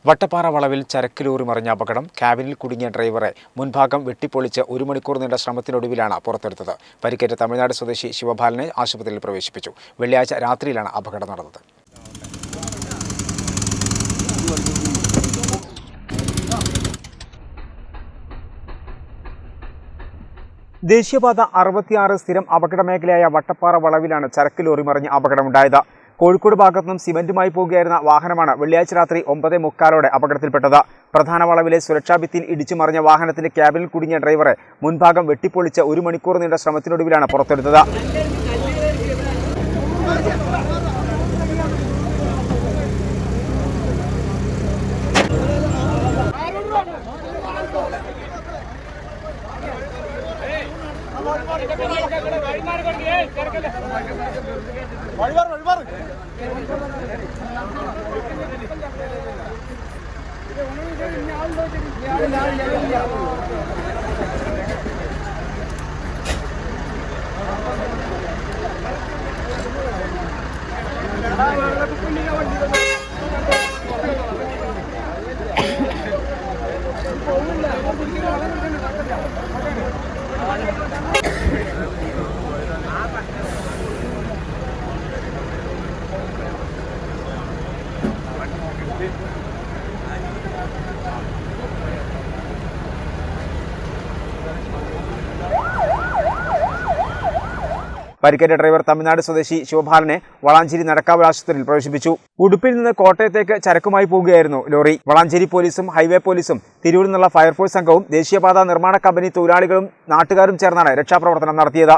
വട്ടപ്പാറ വളവിൽ ചരക്ക് ലോറി മറിഞ്ഞ അപകടം. ക്യാബിനിൽ കുടുങ്ങിയ ഡ്രൈവറെ മുൻഭാഗം വെട്ടിപ്പൊളിച്ച് 1 മണിക്കൂർ നീണ്ട ശ്രമത്തിനൊടുവിലാണ് പുറത്തെടുത്തത്. പരിക്കേറ്റ തമിഴ്നാട് സ്വദേശി ശിവപാലനെ ആശുപത്രിയിൽ പ്രവേശിപ്പിച്ചു. വെള്ളിയാഴ്ച രാത്രിയിലാണ് അപകടം നടന്നത്. ദേശീയപാത 66 സ്ഥിരം അപകട മേഖലയായ വട്ടപ്പാറ വളവിലാണ് ചരക്ക് ലോറി മറിഞ്ഞ് അപകടമുണ്ടായത്. കോഴിക്കോട് ഭാഗത്തുനിന്നും സിമന്റുമായി പോകുകയായിരുന്ന വാഹനമാണ് വെള്ളിയാഴ്ച രാത്രി 9:45 അപകടത്തിൽപ്പെട്ടത്. പ്രധാന വളവിലെ സുരക്ഷാ ഭിത്തിയിൽ ഇടിച്ചു മറിഞ്ഞ വാഹനത്തിന്റെ ക്യാബിനിൽ കുടുങ്ങിയ ഡ്രൈവറെ മുൻഭാഗം വെട്ടിപ്പൊളിച്ച് 1 മണിക്കൂർ നീണ്ട ശ്രമത്തിനൊടുവിലാണ് പുറത്തെടുത്തത്. പരിക്കേറ്റ ഡ്രൈവർ തമിഴ്നാട് സ്വദേശി ശിവപാലനെ വളാഞ്ചേരി നടക്കാവ് ആശുപത്രിയിൽ പ്രവേശിപ്പിച്ചു. ഉടുപ്പിൽ നിന്ന് കോട്ടയത്തേക്ക് ചരക്കുമായി പോകുകയായിരുന്നു ലോറി. വളാഞ്ചേരി പോലീസും ഹൈവേ പോലീസും തിരൂരിൽ നിന്നുള്ള ഫയർഫോഴ്സ് സംഘവും ദേശീയപാത നിർമ്മാണ കമ്പനി തൊഴിലാളികളും നാട്ടുകാരും ചേർന്നാണ് രക്ഷാപ്രവർത്തനം നടത്തിയത്.